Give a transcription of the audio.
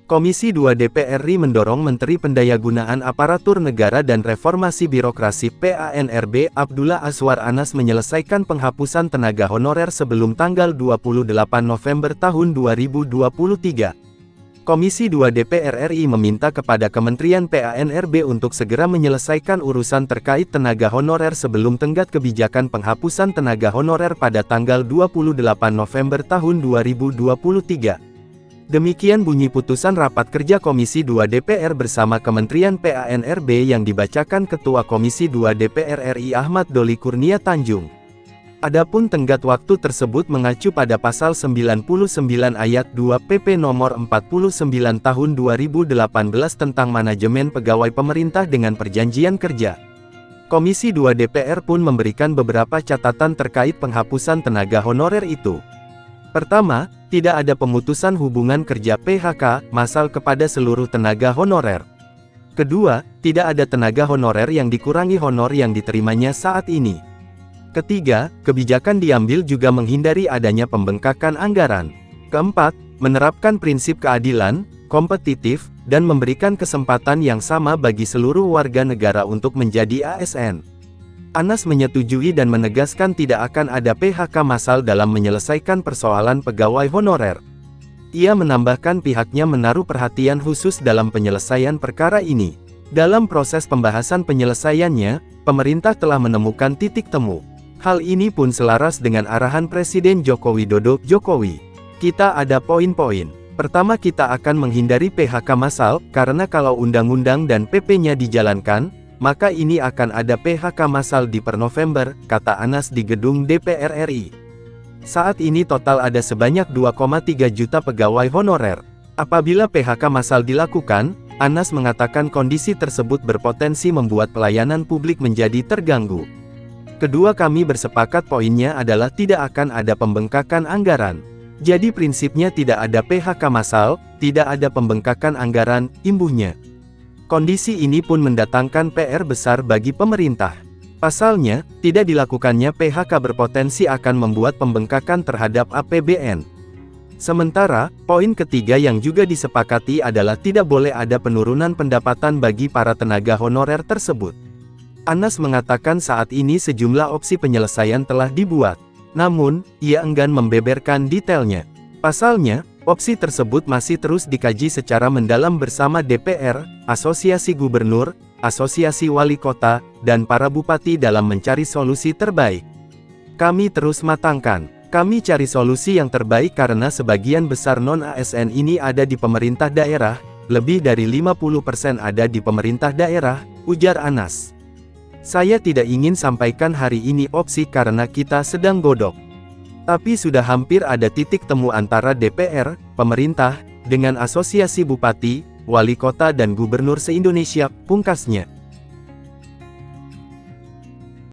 Komisi 2 DPR RI mendorong Menteri Pendayagunaan Aparatur Negara dan Reformasi Birokrasi (PANRB) Abdullah Azwar Anas menyelesaikan penghapusan tenaga honorer sebelum tanggal 28 November tahun 2023. Komisi 2 DPR RI meminta kepada Kementerian PANRB untuk segera menyelesaikan urusan terkait tenaga honorer sebelum tenggat kebijakan penghapusan tenaga honorer pada tanggal 28 November tahun 2023. Demikian bunyi putusan rapat kerja Komisi 2 DPR bersama Kementerian PANRB yang dibacakan Ketua Komisi 2 DPR RI Ahmad Doli Kurnia Tanjung. Adapun tenggat waktu tersebut mengacu pada pasal 99 ayat 2 PP nomor 49 tahun 2018 tentang manajemen pegawai pemerintah dengan perjanjian kerja. Komisi 2 DPR pun memberikan beberapa catatan terkait penghapusan tenaga honorer itu. Pertama, tidak ada pemutusan hubungan kerja PHK massal kepada seluruh tenaga honorer. Kedua, tidak ada tenaga honorer yang dikurangi honor yang diterimanya saat ini. Ketiga, kebijakan diambil juga menghindari adanya pembengkakan anggaran. Keempat, menerapkan prinsip keadilan, kompetitif, dan memberikan kesempatan yang sama bagi seluruh warga negara untuk menjadi ASN. Anas menyetujui dan menegaskan tidak akan ada PHK massal dalam menyelesaikan persoalan pegawai honorer. Ia menambahkan pihaknya menaruh perhatian khusus dalam penyelesaian perkara ini. Dalam proses pembahasan penyelesaiannya, pemerintah telah menemukan titik temu. Hal ini pun selaras dengan arahan Presiden Joko Widodo. Jokowi, kita ada poin-poin. Pertama, kita akan menghindari PHK massal, karena kalau undang-undang dan PP-nya dijalankan, maka ini akan ada PHK massal di per November, kata Anas di gedung DPR RI. Saat ini total ada sebanyak 2,3 juta pegawai honorer. Apabila PHK massal dilakukan, Anas mengatakan kondisi tersebut berpotensi membuat pelayanan publik menjadi terganggu. Kedua, kami bersepakat poinnya adalah tidak akan ada pembengkakan anggaran. Jadi prinsipnya tidak ada PHK massal, tidak ada pembengkakan anggaran, imbuhnya. Kondisi ini pun mendatangkan PR besar bagi pemerintah. Pasalnya, tidak dilakukannya PHK berpotensi akan membuat pembengkakan terhadap APBN. Sementara, poin ketiga yang juga disepakati adalah tidak boleh ada penurunan pendapatan bagi para tenaga honorer tersebut. Anas mengatakan saat ini sejumlah opsi penyelesaian telah dibuat. Namun, ia enggan membeberkan detailnya. Pasalnya, opsi tersebut masih terus dikaji secara mendalam bersama DPR, Asosiasi Gubernur, Asosiasi Wali Kota, dan para bupati dalam mencari solusi terbaik. Kami terus matangkan. Kami cari solusi yang terbaik karena sebagian besar non-ASN ini ada di pemerintah daerah, lebih dari 50% ada di pemerintah daerah, ujar Anas. Saya tidak ingin sampaikan hari ini opsi karena kita sedang godok. Tapi sudah hampir ada titik temu antara DPR, pemerintah, dengan Asosiasi Bupati, Wali Kota dan Gubernur se-Indonesia, pungkasnya.